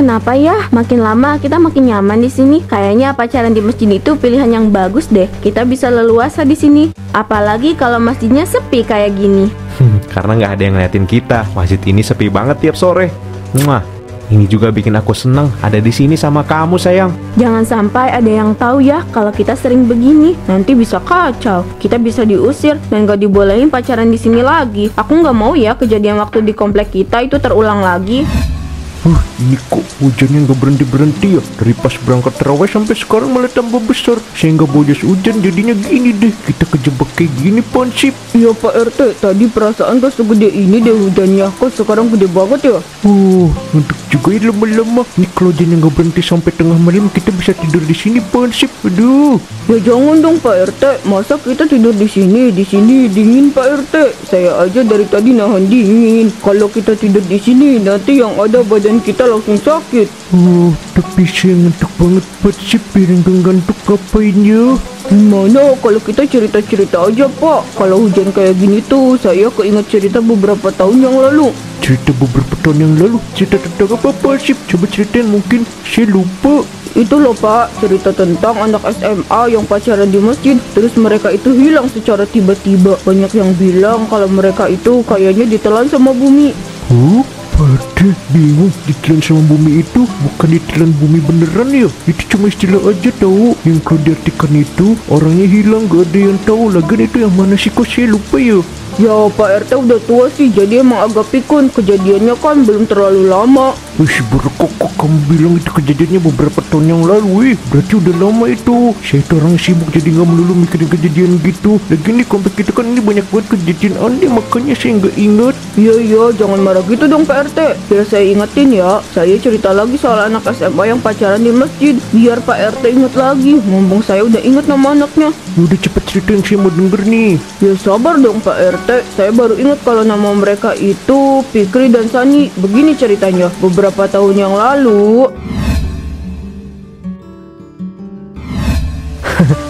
kenapa ya? Makin lama kita makin nyaman di sini. Kayaknya pacaran di masjid itu pilihan yang bagus deh. Kita bisa leluasa di sini. Apalagi kalau masjidnya sepi kayak gini. Karena nggak ada yang ngeliatin kita. Masjid ini sepi banget tiap sore. Ini juga bikin aku senang ada di sini sama kamu, sayang. Jangan sampai ada yang tahu ya kalau kita sering begini. Nanti bisa kacau. Kita bisa diusir dan gak dibolehin pacaran di sini lagi. Aku nggak mau ya kejadian waktu di komplek kita itu terulang lagi. Ini kok hujannya nggak berhenti-berhenti ya? Dari pas berangkat terawih sampai sekarang malah tambah besar. Saya nggak mau jas hujan, jadinya gini deh. Kita kejebak kayak gini, Ponsip. Iya Pak RT, tadi perasaan gak segede ini deh hujannya. Kok sekarang gede banget ya? Untuk juga ya lama-lama. Ini kalau hujannya nggak berhenti sampai tengah malam, kita bisa tidur di sini, Ponsip. Aduh. Ya jangan dong Pak RT, masa kita tidur di sini? Di sini dingin Pak RT. Saya aja dari tadi nahan dingin. Kalau kita tidur di sini, nanti yang ada badan kita langsung sakit. Tapi saya ngantuk banget, Ponsip. Piring ngantuk ngapain ya? Gimana kalau kita cerita-cerita aja Pak? Kalau hujan kayak gini tuh, saya keinget cerita beberapa tahun yang lalu. Cerita beberapa tahun yang lalu? Cerita tentang apa, Ponsip? Coba ceritain, mungkin saya lupa. Itu loh Pak, cerita tentang anak SMA yang pacaran di masjid. Terus mereka itu hilang secara tiba-tiba. Banyak yang bilang kalau mereka itu kayaknya ditelan sama bumi. Pada bingung, ditelan sama bumi itu bukan ditelan bumi beneran ya? Itu cuma istilah aja tahu. Yang kalau diartikan itu orangnya hilang, gak ada yang tahu. Lagian itu yang mana sih, kok saya lupa ya? Ya Pak RT udah tua sih, jadi emang agak pikun. Kejadiannya kan belum terlalu lama. Kok kamu bilang itu kejadiannya beberapa tahun yang lalu? Berarti udah lama itu. Saya itu orang sibuk jadi nggak melulu mikirin kejadian gitu. Lagi nih komplek kita kan ini banyak banget kejadian aneh, makanya saya nggak ingat. Iya, jangan marah gitu dong Pak RT. Biar saya ingetin ya. Saya cerita lagi soal anak SMA yang pacaran di masjid. Biar Pak RT inget lagi. Mumpung saya udah inget nama anaknya. Udah cepet ceritain, saya mau denger nih. Ya sabar dong Pak RT. Saya baru ingat kalau nama mereka itu Fikri dan Sani. Begini ceritanya. Beberapa tahun yang lalu,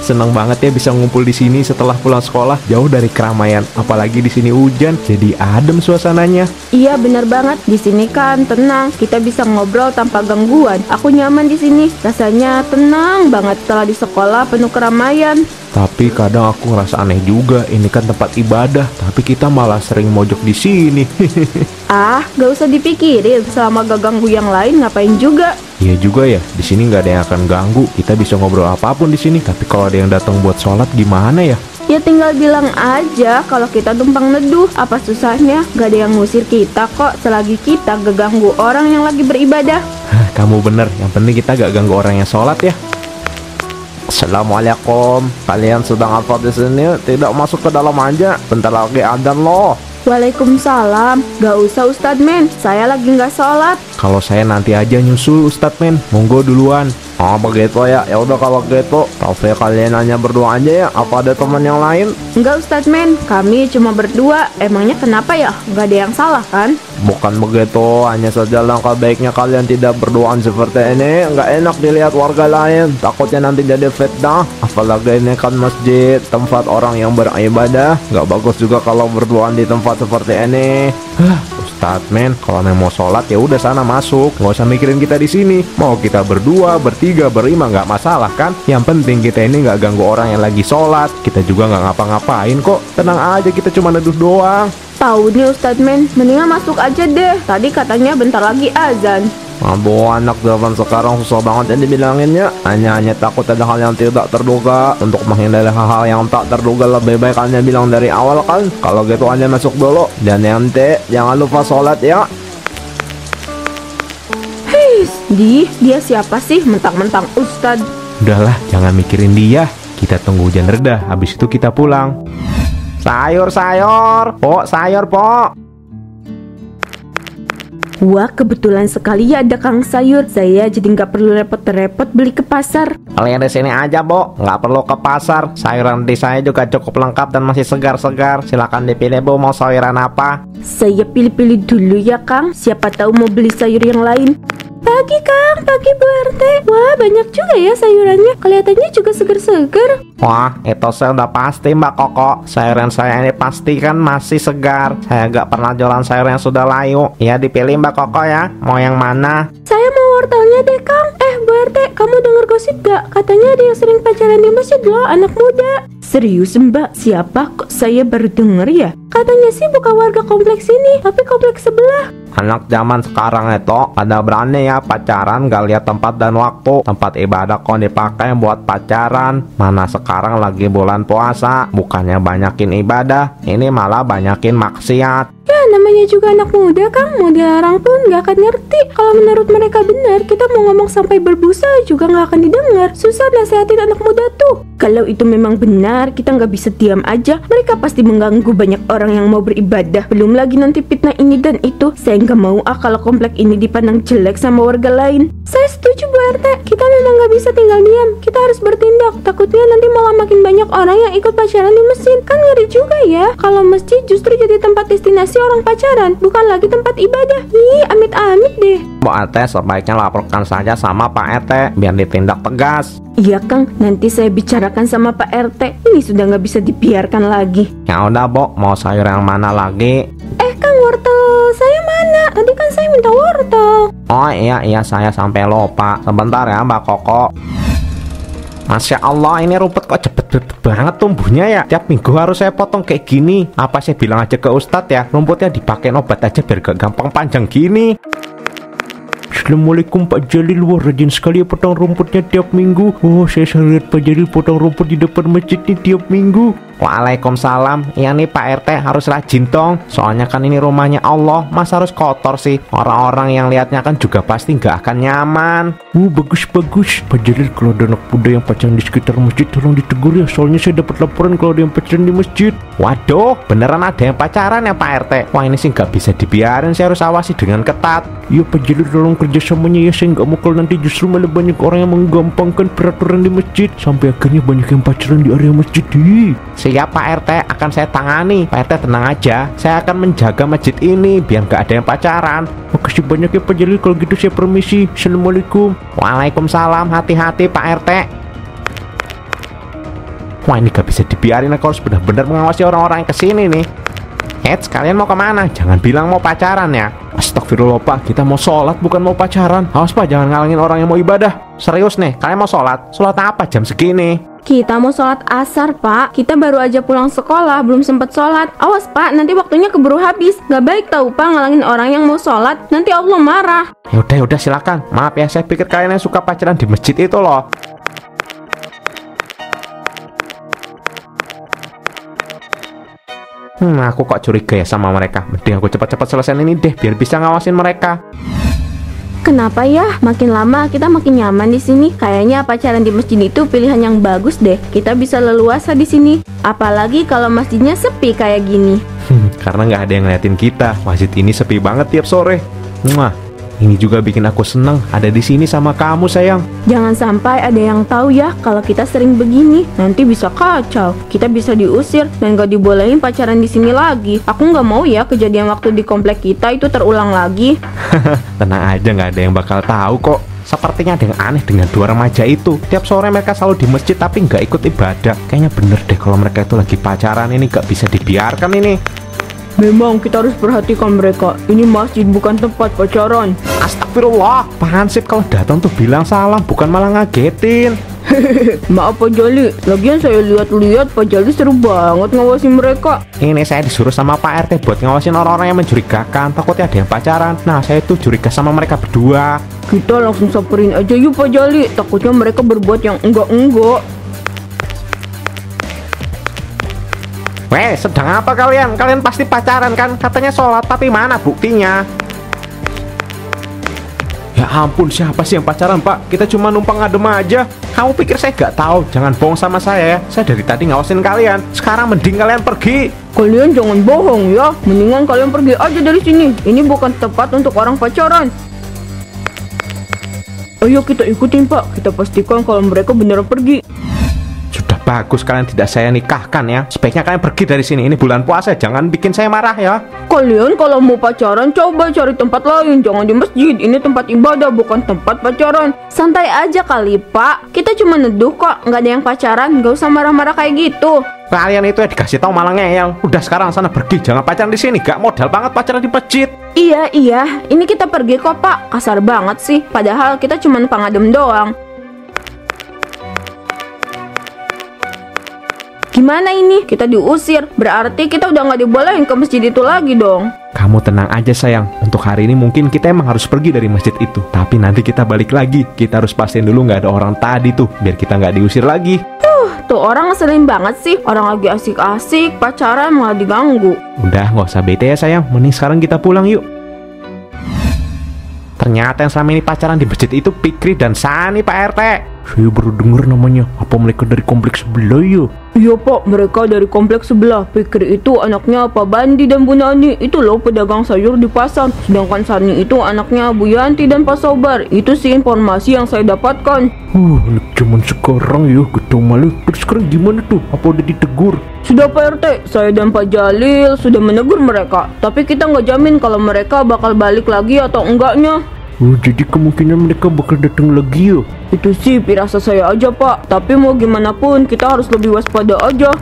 senang banget ya bisa ngumpul di sini setelah pulang sekolah, jauh dari keramaian. Apalagi di sini hujan, jadi adem suasananya. Iya benar banget. Di sini kan tenang, kita bisa ngobrol tanpa gangguan. Aku nyaman di sini. Rasanya tenang banget setelah di sekolah penuh keramaian. Tapi kadang aku ngerasa aneh juga. Ini kan tempat ibadah, tapi kita malah sering mojok di sini. Gak usah dipikirin. Selama gak ganggu yang lain, ngapain juga? Iya juga ya. Di sini nggak ada yang akan ganggu. Kita bisa ngobrol apapun di sini. Tapi kalau ada yang datang buat sholat, gimana ya? Ya tinggal bilang aja kalau kita tumpang neduh. Apa susahnya? Gak ada yang ngusir kita kok, selagi kita gak ganggu orang yang lagi beribadah. Kamu bener. Yang penting kita gak ganggu orang yang sholat ya. Assalamualaikum. Kalian sedang apa di sini? Tidak masuk ke dalam aja. Bentar lagi adzan loh. Waalaikumsalam. Gak usah Ustadz Men, saya lagi gak sholat. Kalau saya nanti aja nyusul Ustadz Men. Monggo duluan. Oh begitu ya. Ya udah kalau gitu, Taufik kalian hanya berdua aja ya. Apa ada teman yang lain? Enggak Ustadz Men, kami cuma berdua. Emangnya kenapa ya? Gak ada yang salah kan? Bukan begitu, hanya saja langkah baiknya kalian tidak berduaan seperti ini. Nggak enak dilihat warga lain, takutnya nanti jadi fitnah. Apalagi ini kan masjid, tempat orang yang beribadah. Nggak bagus juga kalau berduaan di tempat seperti ini. Ustadz Men, kalau mau sholat ya udah sana masuk, nggak usah mikirin kita di sini. Mau kita berdua, bertiga, berlima nggak masalah kan? Yang penting kita ini nggak ganggu orang yang lagi sholat. Kita juga nggak ngapa-ngapain kok. Tenang aja, kita cuma neduh doang. Tahu nih Ustadz Men, mendingan masuk aja deh. Tadi katanya bentar lagi azan. Aduh, anak zaman sekarang susah banget ya dibilanginnya. Hanya takut ada hal yang tidak terduga. Untuk menghindari hal-hal yang tak terduga, lebih baik kalian bilang dari awal kan. Kalau gitu kalian masuk dulu. Dan nanti jangan lupa sholat ya. Dia siapa sih mentang-mentang Ustadz? Udahlah, jangan mikirin dia. Kita tunggu hujan reda, habis itu kita pulang. Sayur, Pok, sayur, Pok. Wah, kebetulan sekali ya ada Kang Sayur. Saya jadi nggak perlu repot-repot beli ke pasar. Kalian di sini aja, Bo. Nggak perlu ke pasar. Sayuran di saya juga cukup lengkap dan masih segar-segar. Silakan dipilih, Bu, mau sayuran apa? Saya pilih-pilih dulu ya, Kang. Siapa tahu mau beli sayur yang lain. Pagi Kang, pagi Bu RT. Wah, banyak juga ya sayurannya. Kelihatannya juga seger-seger. Wah, itu saya udah pasti Mbak Koko. Sayuran saya ini pasti kan masih segar. Saya gak pernah jualan sayur yang sudah layu. Ya dipilih Mbak Koko ya. Mau yang mana? Saya mau wortelnya deh Kang. Bu RT, kamu denger gosip gak? Katanya ada yang sering pacaran di masjid loh, anak muda. Serius Mbak? Siapa? Kok saya baru denger ya? Katanya sih bukan warga kompleks ini, tapi kompleks sebelah. Anak zaman sekarang itu pada berani ya pacaran gak lihat tempat dan waktu. Tempat ibadah kok dipakai buat pacaran. Mana sekarang lagi bulan puasa, bukannya banyakin ibadah, ini malah banyakin maksiat. Ya namanya juga anak muda Kang, mau dilarang pun gak akan ngerti. Kalau menurut mereka benar, kita mau ngomong sampai berbusa juga gak akan didengar. Susah nasehatin anak muda tuh. Kalau itu memang benar, kita gak bisa diam aja. Mereka pasti mengganggu banyak orang yang mau beribadah. Belum lagi nanti fitnah ini dan itu. Saya gak mau kalau komplek ini dipandang jelek sama warga lain. Saya setuju Bu RT, kita memang gak bisa tinggal diam. Kita harus bertindak, takutnya nanti malah makin banyak orang yang ikut pacaran di masjid. Kan ngeri juga ya, kalau masjid justru jadi tempat destinasi orang pacaran, bukan lagi tempat ibadah. Ih, amit-amit deh. Bu RT sebaiknya laporkan saja sama Pak RT biar ditindak tegas. Iya Kang, nanti saya bicarakan sama Pak RT. Ini sudah nggak bisa dibiarkan lagi. Ya udah Bu, mau sayur yang mana lagi? Kang, wortel saya mana? Tadi kan saya minta wortel. Oh iya saya sampai lupa. Sebentar ya Mbak Koko. Masya Allah, ini rumput kok cepet banget tumbuhnya ya. Tiap minggu harus saya potong kayak gini. Apa saya bilang aja ke Ustadz ya, rumputnya dipakai obat aja biar gak gampang panjang gini. Assalamualaikum Pak Jalil. Wah, rajin sekali ya potong rumputnya tiap minggu. Oh, saya sering lihat Pak Jalil potong rumput di depan masjid nih tiap minggu. Waalaikumsalam. Ya nih Pak RT harus rajin dong. Soalnya kan ini rumahnya Allah, masa harus kotor sih? Orang-orang yang lihatnya kan juga pasti nggak akan nyaman. Bagus. Pak Jalil, kalau ada anak muda yang pacaran di sekitar masjid tolong ditegur ya. Soalnya saya dapat laporan kalau ada yang pacaran di masjid. Waduh, beneran ada yang pacaran ya Pak RT? Wah, ini sih nggak bisa dibiarin. Saya harus awasi dengan ketat. Iya Pak Jalil, tolong kerjasamanya ya. Saya nggak mau kalau nanti justru malah banyak orang yang menggampangkan peraturan di masjid sampai akhirnya banyak yang pacaran di area masjid. Siap Pak RT, akan saya tangani. Pak RT tenang aja, saya akan menjaga masjid ini biar nggak ada yang pacaran. Makasih banyak ya Pak Jalil, kalau gitu saya permisi. Assalamualaikum. Waalaikumsalam, hati-hati Pak RT. Wah, ini gak bisa dibiarin, aku harus benar-benar mengawasi orang-orang yang kesini nih. Kalian mau kemana? Jangan bilang mau pacaran ya. Astagfirullah Pak, kita mau sholat bukan mau pacaran. Awas Pak, jangan ngalangin orang yang mau ibadah. Serius nih, kalian mau sholat? Sholat apa jam segini? Kita mau sholat asar Pak. Kita baru aja pulang sekolah, belum sempat sholat. Awas Pak, nanti waktunya keburu habis. Gak baik tahu Pak ngalangin orang yang mau sholat. Nanti Allah marah. Yaudah silakan. Maaf ya, saya pikir kalian yang suka pacaran di masjid itu loh. Aku kok curiga ya sama mereka. Mending aku cepat-cepat selesaiin ini deh, biar bisa ngawasin mereka. Kenapa ya? Makin lama kita makin nyaman di sini. Kayaknya pacaran di masjid itu pilihan yang bagus deh. Kita bisa leluasa di sini. Apalagi kalau masjidnya sepi kayak gini. Karena nggak ada yang ngeliatin kita. Masjid ini sepi banget tiap sore. Ini juga bikin aku seneng ada di sini sama kamu sayang. Jangan sampai ada yang tahu ya kalau kita sering begini. Nanti bisa kacau. Kita bisa diusir dan gak dibolehin pacaran di sini lagi. Aku nggak mau ya kejadian waktu di komplek kita itu terulang lagi. Tenang aja, nggak ada yang bakal tahu kok. Sepertinya ada yang aneh dengan dua remaja itu. Tiap sore mereka selalu di masjid tapi nggak ikut ibadah. Kayaknya bener deh kalau mereka itu lagi pacaran. Ini nggak bisa dibiarkan ini. Memang kita harus perhatikan mereka. Ini masjid bukan tempat pacaran. Astagfirullah, Pak Hansip kalau datang tuh bilang salam, bukan malah ngagetin. Maaf Pak Jali, lagian saya lihat-lihat Pak Jali seru banget ngawasin mereka. Ini saya disuruh sama Pak RT buat ngawasin orang-orang yang mencurigakan. Takutnya ada yang pacaran. Nah, saya tuh curiga sama mereka berdua. Kita langsung samperin aja yuk Pak Jali. Takutnya mereka berbuat yang enggak-enggak. Weh, sedang apa kalian? Kalian pasti pacaran kan? Katanya sholat, tapi mana buktinya? Ya ampun, siapa sih yang pacaran Pak? Kita cuma numpang adem aja. Kamu pikir saya gak tahu? Jangan bohong sama saya ya. Saya dari tadi ngawasin kalian. Sekarang mending kalian pergi. Kalian jangan bohong ya. Mendingan kalian pergi aja dari sini. Ini bukan tempat untuk orang pacaran. Ayo kita ikutin Pak. Kita pastikan kalau mereka beneran pergi. Bagus kalian tidak saya nikahkan ya. Sebaiknya kalian pergi dari sini. Ini bulan puasa, jangan bikin saya marah ya. Kalian kalau mau pacaran coba cari tempat lain, jangan di masjid. Ini tempat ibadah, bukan tempat pacaran. Santai aja kali, Pak. Kita cuma neduh kok, nggak ada yang pacaran. Nggak usah marah-marah kayak gitu. Kalian itu ya dikasih tahu malah ngeyel. Udah sekarang sana pergi, jangan pacaran di sini. Gak modal banget pacaran di masjid. Iya, ini kita pergi kok, Pak. Kasar banget sih, padahal kita cuma pengadem doang. Gimana ini? Kita diusir, berarti kita udah nggak dibolehin ke masjid itu lagi dong. Kamu tenang aja sayang. Untuk hari ini mungkin kita emang harus pergi dari masjid itu. Tapi nanti kita balik lagi. Kita harus pastiin dulu nggak ada orang tadi tuh, biar kita nggak diusir lagi. Tuh orang ngeselin banget sih. Orang lagi asik-asik pacaran malah diganggu. Udah nggak usah bete ya sayang. Mending sekarang kita pulang yuk. Ternyata yang selama ini pacaran di masjid itu Fikri dan Sani, Pak RT. Saya baru denger namanya. Apa mereka dari kompleks sebelah ya? Iya Pak, mereka dari kompleks sebelah. Fikri itu anaknya Pak Bandi dan Bu Nani. Itu loh pedagang sayur di pasar. Sedangkan Sani itu anaknya Bu Yanti dan Pak Sobar. Itu sih informasi yang saya dapatkan. Anak zaman sekarang ya, kita malu. Terus sekarang gimana tuh? Apa udah ditegur? Sudah Pak RT, saya dan Pak Jalil sudah menegur mereka. Tapi kita nggak jamin kalau mereka bakal balik lagi atau enggaknya. Oh, jadi kemungkinan mereka bakal datang lagi ya? Itu sih pirasa saya aja Pak. Tapi mau gimana pun kita harus lebih waspada aja.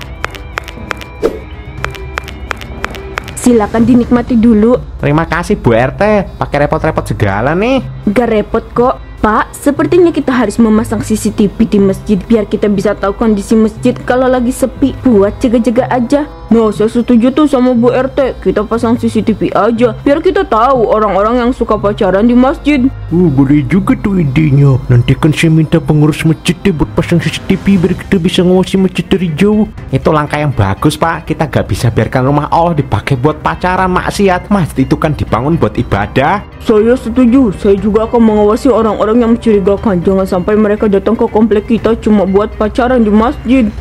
Silakan dinikmati dulu. Terima kasih Bu RT. Pakai repot-repot segala nih. Gak repot kok Pak, sepertinya kita harus memasang CCTV di masjid biar kita bisa tahu kondisi masjid kalau lagi sepi, buat jaga-jaga aja. Nah, saya setuju tuh sama Bu RT. Kita pasang CCTV aja biar kita tahu orang-orang yang suka pacaran di masjid. Boleh juga tuh idenya. Nanti kan saya minta pengurus masjid deh buat pasang CCTV biar kita bisa ngawasi masjid dari jauh. Itu langkah yang bagus Pak. Kita gak bisa biarkan rumah Allah dipakai buat pacaran maksiat. Masjid itu kan dibangun buat ibadah. Saya setuju. Saya juga akan mengawasi orang-orang yang mencurigakan. Jangan sampai mereka datang ke komplek kita cuma buat pacaran di masjid.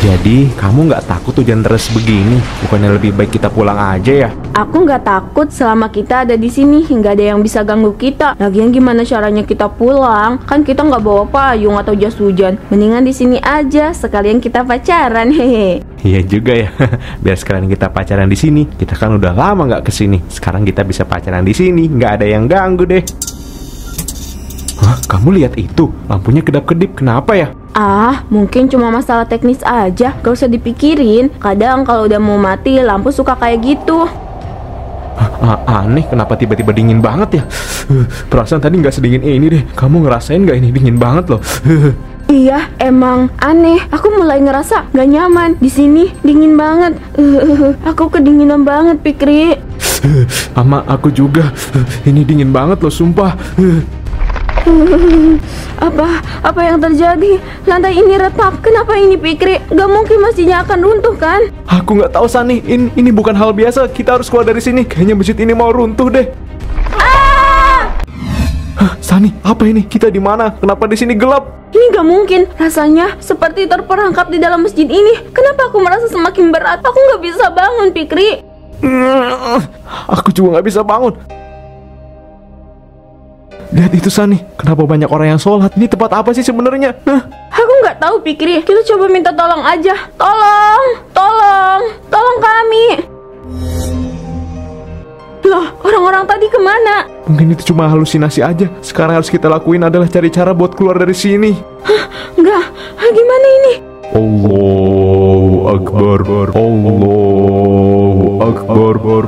Jadi kamu nggak takut hujan deras begini? Bukannya lebih baik kita pulang aja ya? Aku nggak takut selama kita ada di sini, nggak ada yang bisa ganggu kita. Lagian gimana caranya kita pulang? Kan kita nggak bawa payung atau jas hujan. Mendingan di sini aja, sekalian kita pacaran, hehe. Iya juga ya. Biar sekalian kita pacaran di sini. Kita kan udah lama nggak kesini. Sekarang kita bisa pacaran di sini, nggak ada yang ganggu deh. Hah, kamu lihat itu? Lampunya kedap-kedip. Kenapa ya? Mungkin cuma masalah teknis aja. Gak usah dipikirin. Kadang kalau udah mau mati, lampu suka kayak gitu. Aneh, kenapa tiba-tiba dingin banget ya? Perasaan tadi nggak sedingin ini deh. Kamu ngerasain nggak ini dingin banget loh? Iya, emang aneh. Aku mulai ngerasa gak nyaman. Di sini dingin banget. Aku kedinginan banget, Fikri. Sama aku juga. Ini dingin banget loh, sumpah. Apa yang terjadi? Lantai ini retak. Kenapa ini, Fikri? Gak mungkin masjidnya akan runtuh kan? Aku nggak tahu Sani. Ini bukan hal biasa. Kita harus keluar dari sini. Kayaknya masjid ini mau runtuh deh. Sani, apa ini? Kita di mana? Kenapa di sini gelap? Ini gak mungkin. Rasanya seperti terperangkap di dalam masjid ini. Kenapa aku merasa semakin berat? Aku gak bisa bangun, Fikri. Aku juga nggak bisa bangun. Lihat itu Sani, kenapa banyak orang yang sholat? Ini tempat apa sih sebenarnya? Aku nggak tahu, Fikri. Kita coba minta tolong aja. Tolong kami. Loh, orang-orang tadi kemana? Mungkin itu cuma halusinasi aja. Sekarang harus kita lakuin adalah cari cara buat keluar dari sini. Enggak, gimana ini? Allahu Akbar, Allahu Akbar.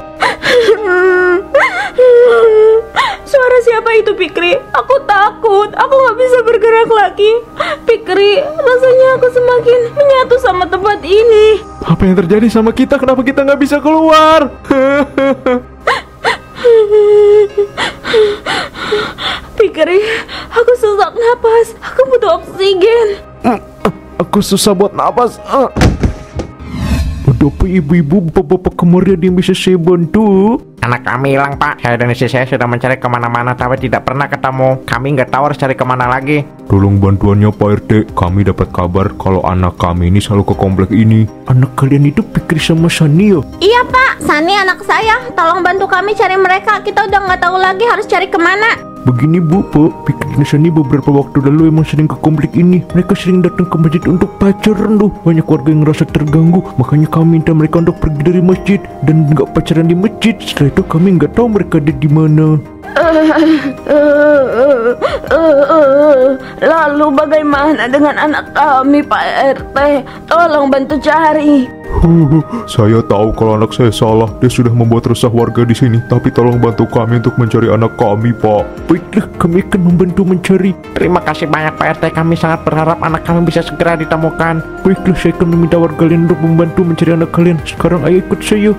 Suara siapa itu, Fikri? Aku takut. Aku gak bisa bergerak lagi. Fikri, rasanya aku semakin menyatu sama tempat ini. Apa yang terjadi sama kita? Kenapa kita gak bisa keluar? Fikri, aku sesak napas. Aku butuh oksigen. Aku susah buat napas. Ada apa ibu-ibu, bapak-bapak kemarin yang bisa saya bantu? Anak kami hilang Pak. Saya dan istri saya sudah mencari kemana-mana tapi tidak pernah ketemu. Kami nggak tahu harus cari kemana lagi. Tolong bantuannya Pak RT. Kami dapat kabar kalau anak kami ini selalu ke komplek ini. Anak kalian itu Fikri sama Sani ya? Iya Pak, Sani anak saya. Tolong bantu kami cari mereka. Kita udah nggak tahu lagi harus cari kemana. Begini Bu, Pak, Fikri dan Sani beberapa waktu lalu emang sering ke komplek ini. Mereka sering datang ke masjid untuk pacaran loh. Banyak warga yang ngerasa terganggu, makanya kami minta mereka untuk pergi dari masjid dan nggak pacaran di masjid. Setelah itu kami nggak tahu mereka ada di mana. Lalu bagaimana dengan anak kami, Pak RT? Tolong bantu cari. Saya tahu kalau anak saya salah. Dia sudah membuat resah warga di sini. Tapi tolong bantu kami untuk mencari anak kami, Pak. Baiklah, kami akan membantu mencari. Terima kasih banyak Pak RT, kami sangat berharap anak kami bisa segera ditemukan. Baiklah, saya akan meminta warga lain untuk membantu mencari anak kalian. Sekarang ayo ikut saya.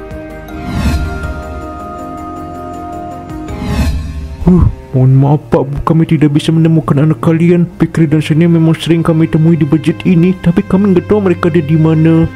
Mohon maaf Pak, kami tidak bisa menemukan anak kalian. Fikri dan Sani memang sering kami temui di masjid ini, tapi kami nggak tahu mereka ada di mana.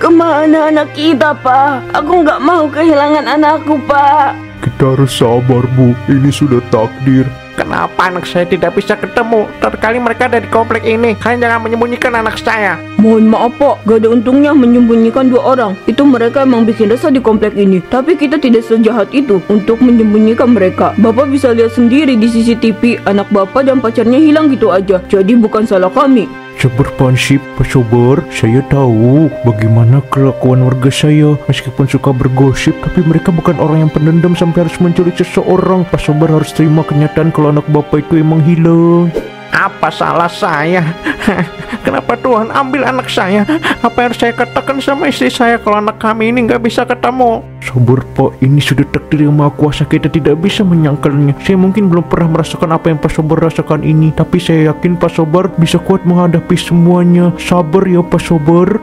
Kemana anak kita, Pak? Aku nggak mau kehilangan anakku, Pak. Kita harus sabar, Bu. Ini sudah takdir. Kenapa anak saya tidak bisa ketemu? Terkali mereka ada di komplek ini. Kalian jangan menyembunyikan anak saya. Mohon maaf, Pak. Gak ada untungnya menyembunyikan 2 orang. Itu mereka emang bikin resah di komplek ini. Tapi kita tidak sejahat itu untuk menyembunyikan mereka. Bapak bisa lihat sendiri di CCTV. Anak Bapak dan pacarnya hilang gitu aja. Jadi bukan salah kami. Sabar Pansip, Pak Sobar, saya tahu bagaimana kelakuan warga saya. Meskipun suka bergosip, tapi mereka bukan orang yang pendendam sampai harus mencuri seseorang. Pak Sobar harus terima kenyataan kalau anak Bapak itu emang hilang. Apa salah saya? Kenapa Tuhan ambil anak saya? Apa yang harus saya katakan sama istri saya kalau anak kami ini nggak bisa ketemu? Sabar Pak, ini sudah takdir yang maha kuasa, kita tidak bisa menyangkalnya. Saya mungkin belum pernah merasakan apa yang Pak Sobar rasakan ini, tapi saya yakin Pak Sobar bisa kuat menghadapi semuanya. Sabar ya Pak Sobar.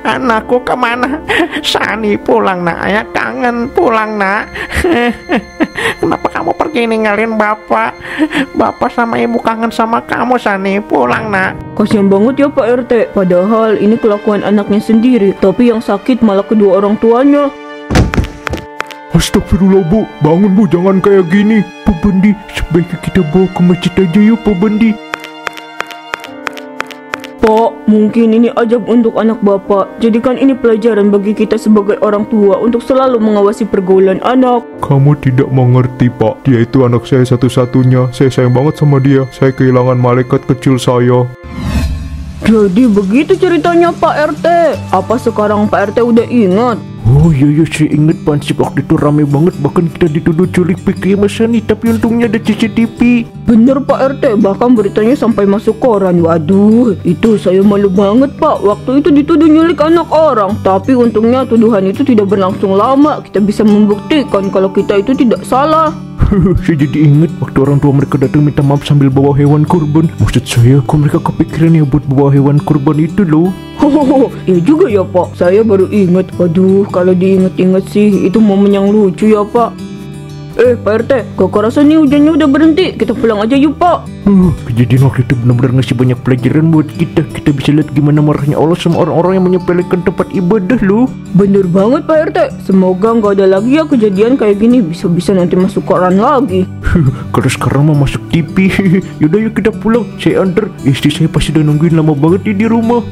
Anakku kemana? Sani pulang nak, ayah kangen pulang nak. Kenapa kamu pergi ninggalin bapak? Bapak sama ibu kangen sama kamu Sani, pulang nak. Kasian banget ya Pak RT. Padahal ini kelakuan anaknya sendiri. Tapi yang sakit malah kedua orang tuanya. Astagfirullah, Bu. Bangun, Bu. Jangan kayak gini. Pak Bandi, sebaiknya kita bawa ke masjid aja yuk Pak Bandi. Pak, mungkin ini ajab untuk anak Bapak. Jadikan ini pelajaran bagi kita sebagai orang tua untuk selalu mengawasi pergaulan anak. Kamu tidak mengerti, Pak. Dia itu anak saya satu-satunya. Saya sayang banget sama dia. Saya kehilangan malaikat kecil saya. Jadi begitu ceritanya Pak RT. Apa sekarang Pak RT udah ingat? Oh iya saya ingat Pansip, waktu itu rame banget. Bahkan kita dituduh culik Fikri sama Sani, tapi untungnya ada CCTV. Bener Pak RT, bahkan beritanya sampai masuk koran. Waduh, itu saya malu banget Pak. Waktu itu dituduh nyulik anak orang. Tapi untungnya tuduhan itu tidak berlangsung lama. Kita bisa membuktikan kalau kita itu tidak salah. Saya jadi ingat waktu orang tua mereka datang minta maaf sambil bawa hewan kurban. Maksud saya, kok mereka kepikiran ya buat bawa hewan kurban itu loh. Hohoho, iya juga ya Pak. Saya baru ingat. Waduh, kalau diingat-ingat sih itu momen yang lucu ya Pak. Pak RT, kakak rasa nih hujannya udah berhenti. Kita pulang aja yuk Pak. Kejadian waktu itu benar-benar ngasih banyak pelajaran buat kita. Kita bisa lihat gimana marahnya Allah sama orang-orang yang menyepelekan tempat ibadah loh. Bener banget Pak RT. Semoga nggak ada lagi ya kejadian kayak gini. Bisa-bisa nanti masuk koran lagi. Kalau sekarang mau masuk TV. Yaudah yuk kita pulang. Saya antar. Istri saya pasti udah nungguin lama banget di rumah.